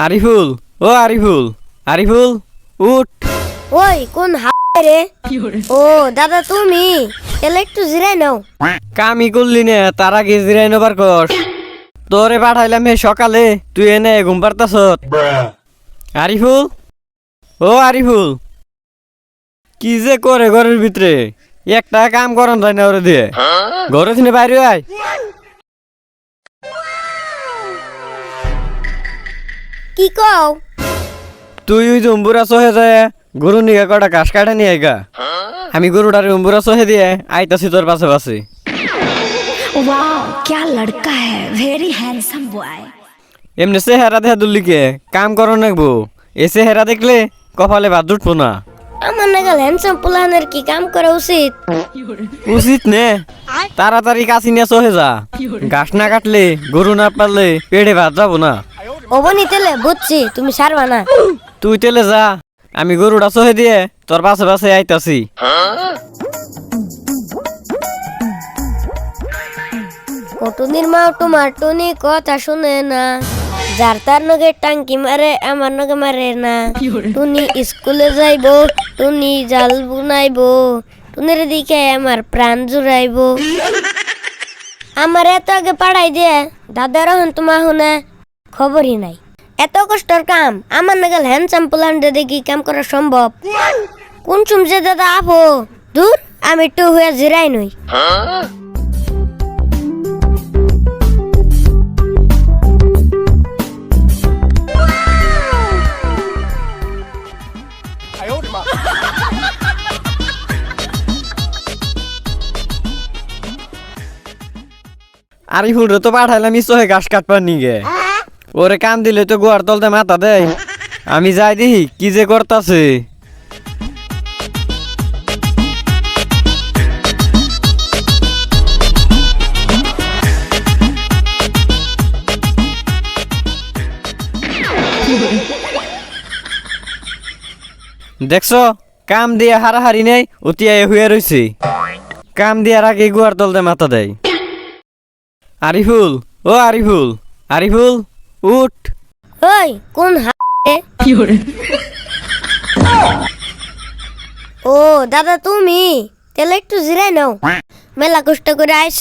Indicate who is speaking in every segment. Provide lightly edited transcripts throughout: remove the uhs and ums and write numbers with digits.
Speaker 1: আরিফুল, ও আরিফুল, আরিফুল উঠ।
Speaker 2: ওই কোন রে? ও দাদা তুমি তাহলে একটু জিরাই নাও।
Speaker 1: কামই করলি না, তার আগে জিরাই নেবার কর। তোরে পাঠাইলাম হে সকালে, তুই এনে ঘুম পারতাস। আরিফুল, ও আরিফুল, কি যে করে ঘরের ভিতরে, একটা কাম করন যায় না ওরে দিয়ে। ঘরে থেকে বাইরে আয়।
Speaker 2: কি কও?
Speaker 1: তুই ওই যে উম্বুরা সহে যায় গরু নিয়ে কটা ঘাস কাটে নিয়ে গা। আমি গরুটারে উম্বুরা সহে দিয়ে আইতাছি তোর পাশে পাশে।
Speaker 3: वाह क्या लड़का है वेरी हैंडसम बॉय।
Speaker 1: এমনি চেহারা দেখা দুল্লিকে কাম করো নাকবো। এ চেহারা দেখলে কপালে ভাত জুটবো না।
Speaker 2: আমার নাগাল হ্যান্ডসাম প্লানের কি কাম করা উচিত?
Speaker 1: উচিত নে, তাড়াতাড়ি কাছি নিয়ে সহে যা। ঘাস না কাটলে গরু না পারলে পেটে ভাত যাবো না।
Speaker 2: অবনি তেলে বুঝছি তুমি সারবা না।
Speaker 1: তুই তেলে যা, আমি গরুটা সহে দিয়ে তোর পাশে পাশে আইতাছি।
Speaker 2: কটুনির মা তোমার টুনি কথা শুনে না, যার তার নগে টাঙ্কি মারে আমার নগে মারে না। টুনি স্কুলে যাইবো, টুনি জাল বুনাইবো, টুনির দিকে আমার প্রাণ জুড়াইবো। আমার এত আগে পাড়াই দিয়ে দাদার হন তোমা শুনে খবরই নাই। এত কষ্টের কাম আমার নাগাল হ্যান্ডসাম প্লান দেখি কাম করা সম্ভব? কোন চুম যে দাদা আপো দূর, আমি একটু হয়ে জিরাই নই।
Speaker 1: আরিফুল রে তো পাঠাইলাম সহে ঘাস কাটবার নিগে। ওরে কাম দিলে তো গোয়ার তলতে মাথা দেয়। আমি যাই দেখি কি যে করতাছে। দেখছো কাম দিয়ে হারাহারি নেই, অতিয়ায় হয়ে রয়েছে। কাম দিয়ার আগে গোয়ার তলতে মাথা দেয়। আরিফুল, ও আরিফুল, আরিফুল উঠ।
Speaker 2: ওই কোন রে? ও দাদা তুমি তাহলে একটু জিরাই নাও, মেলা কষ্ট করে আইস।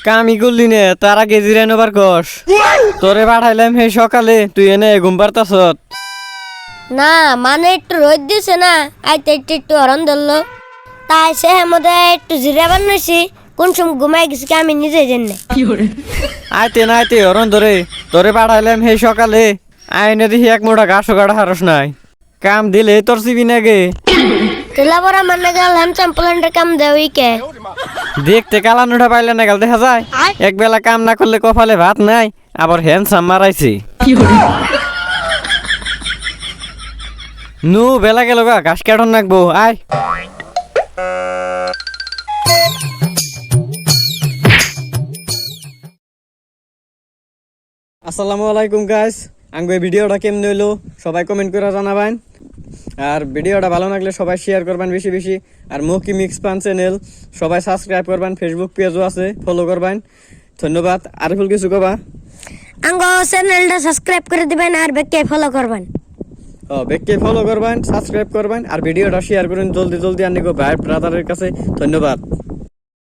Speaker 1: কামি করলি নে, তার আগে জিরাই নেবার কস। তোরে পাঠাইলাম হে সকালে, তুই এনে ঘুম পারতাস।
Speaker 2: না মানে একটু রোদ দিছে না, আইতে একটু একটু হরণ ধরলো, তাই সে মধ্যে একটু জিরাবার নইছি। কোন সময় ঘুমাই গেছি আমি নিজে জানি।
Speaker 1: আইতে না আইতে অরণ ধরে তোরে পাঠাইলাম হে সকালে, আইনে দেখি এক মোটা ঘাসও কাটা হারস নাই। কাম দিলে তোর সিবি নাগে।
Speaker 2: তেলা বড় মানে গেল হ্যান্ডসাম প্লান্টের কাম দেওই কে?
Speaker 1: দেখতে কালানোটা পাইলে না গেল দেখা যায়। এক বেলা কাম না করলে কপালে ভাত নাই, আবার হ্যান্ডসাম মারাইছে। নু বেলা গেল গা, ঘাস কাটন নাকবো আয়। আসসালামু আলাইকুম গাইস, আঙ্গো ভিডিওটা কেমন হইলো সবাই কমেন্ট করে জানাবেন। আর ভিডিওটা ভালো লাগলে সবাই শেয়ার করবেন বেশি বেশি। আর মকি মিক্স পান চ্যানেল সবাই সাবস্ক্রাইব করবেন, ফেসবুক পেজও আছে ফলো করবেন। ধন্যবাদ। আরিফুল কিছু কবা?
Speaker 2: আঙ্গো চ্যানেলটা সাবস্ক্রাইব করে দিবেন আর বেকে ফলো করবেন।
Speaker 1: বেককে ফলো করবেন, সাবস্ক্রাইব করবেন আর ভিডিওটা শেয়ার করুন জলদি জলদি আনিগো ভাই ব্রাদারের কাছে। ধন্যবাদ।